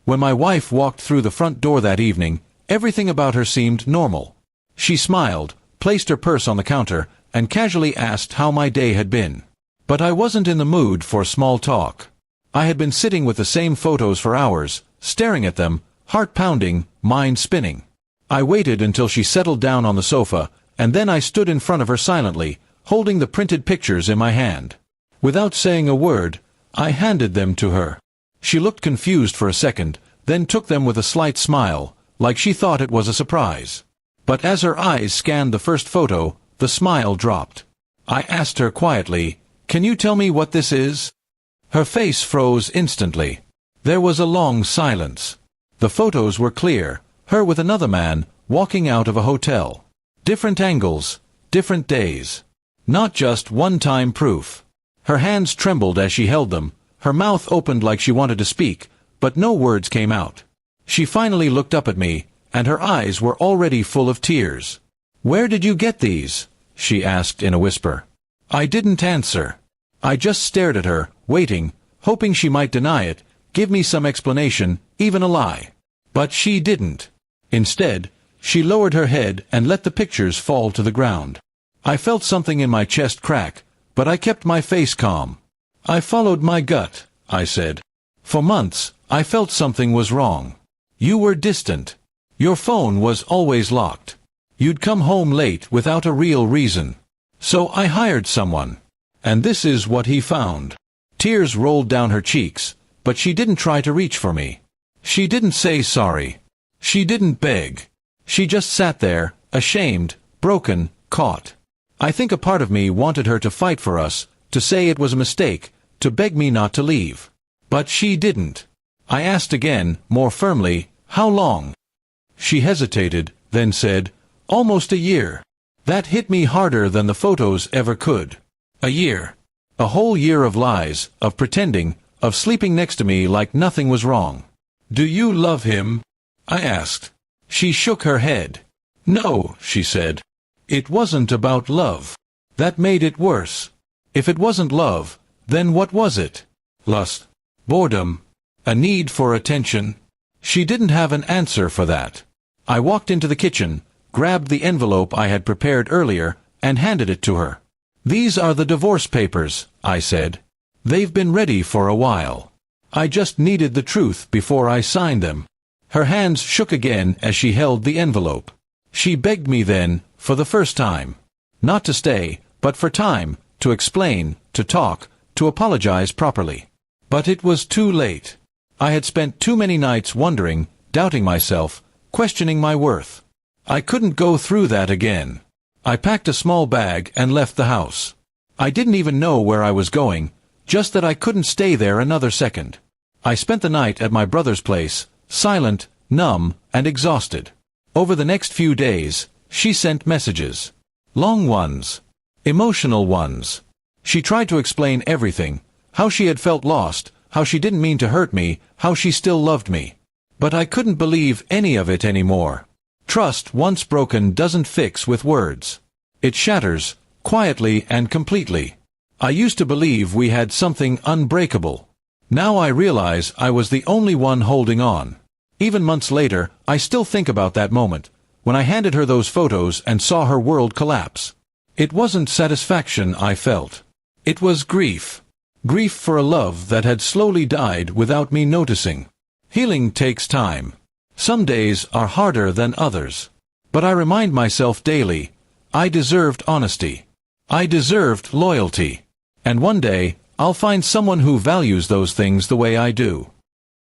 When my wife walked through the front door that evening, everything about her seemed normal. She smiled, placed her purse on the counter, and casually asked how my day had been. But I wasn't in the mood for small talk. I had been sitting with the same photos for hours, staring at them, heart pounding, mind spinning. I waited until she settled down on the sofa, and then I stood in front of her silently, holding the printed pictures in my hand. Without saying a word, I handed them to her. She looked confused for a second, then took them with a slight smile, like she thought it was a surprise. But as her eyes scanned the first photo, the smile dropped. I asked her quietly, "Can you tell me what this is?" Her face froze instantly. There was a long silence. The photos were clear, her with another man, walking out of a hotel. Different angles, different days. Not just one-time proof. Her hands trembled as she held them, her mouth opened like she wanted to speak, but no words came out. She finally looked up at me, and her eyes were already full of tears. "Where did you get these?" she asked in a whisper. I didn't answer. I just stared at her, waiting, hoping she might deny it, give me some explanation, even a lie. But she didn't. Instead, she lowered her head and let the pictures fall to the ground. I felt something in my chest crack, but I kept my face calm. "I followed my gut," I said. "For months, I felt something was wrong. You were distant. Your phone was always locked. You'd come home late without a real reason. So I hired someone. And this is what he found." Tears rolled down her cheeks, but she didn't try to reach for me. She didn't say sorry. She didn't beg. She just sat there, ashamed, broken, caught. I think a part of me wanted her to fight for us, to say it was a mistake, to beg me not to leave. But she didn't. I asked again, more firmly, "How long?" She hesitated, then said, "Almost a year." That hit me harder than the photos ever could. A year. A whole year of lies, of pretending, of sleeping next to me like nothing was wrong. "Do you love him?" I asked. She shook her head. "No," she said. "It wasn't about love. That made it worse. If it wasn't love, then what was it? Lust? Boredom? A need for attention?" She didn't have an answer for that. I walked into the kitchen, grabbed the envelope I had prepared earlier, and handed it to her. "These are the divorce papers," I said. "They've been ready for a while. I just needed the truth before I signed them." Her hands shook again as she held the envelope. She begged me then, for the first time. Not to stay, but for time, to explain, to talk, to apologize properly. But it was too late. I had spent too many nights wondering, doubting myself, questioning my worth. I couldn't go through that again. I packed a small bag and left the house. I didn't even know where I was going, just that I couldn't stay there another second. I spent the night at my brother's place, silent, numb, and exhausted. Over the next few days, she sent messages. Long ones. Emotional ones. She tried to explain everything, how she had felt lost, how she didn't mean to hurt me, how she still loved me. But I couldn't believe any of it anymore. Trust once broken doesn't fix with words. It shatters, quietly and completely. I used to believe we had something unbreakable. Now I realize I was the only one holding on. Even months later, I still think about that moment, when I handed her those photos and saw her world collapse. It wasn't satisfaction I felt. It was grief. Grief for a love that had slowly died without me noticing. Healing takes time. Some days are harder than others. But I remind myself daily, I deserved honesty. I deserved loyalty. And one day, I'll find someone who values those things the way I do.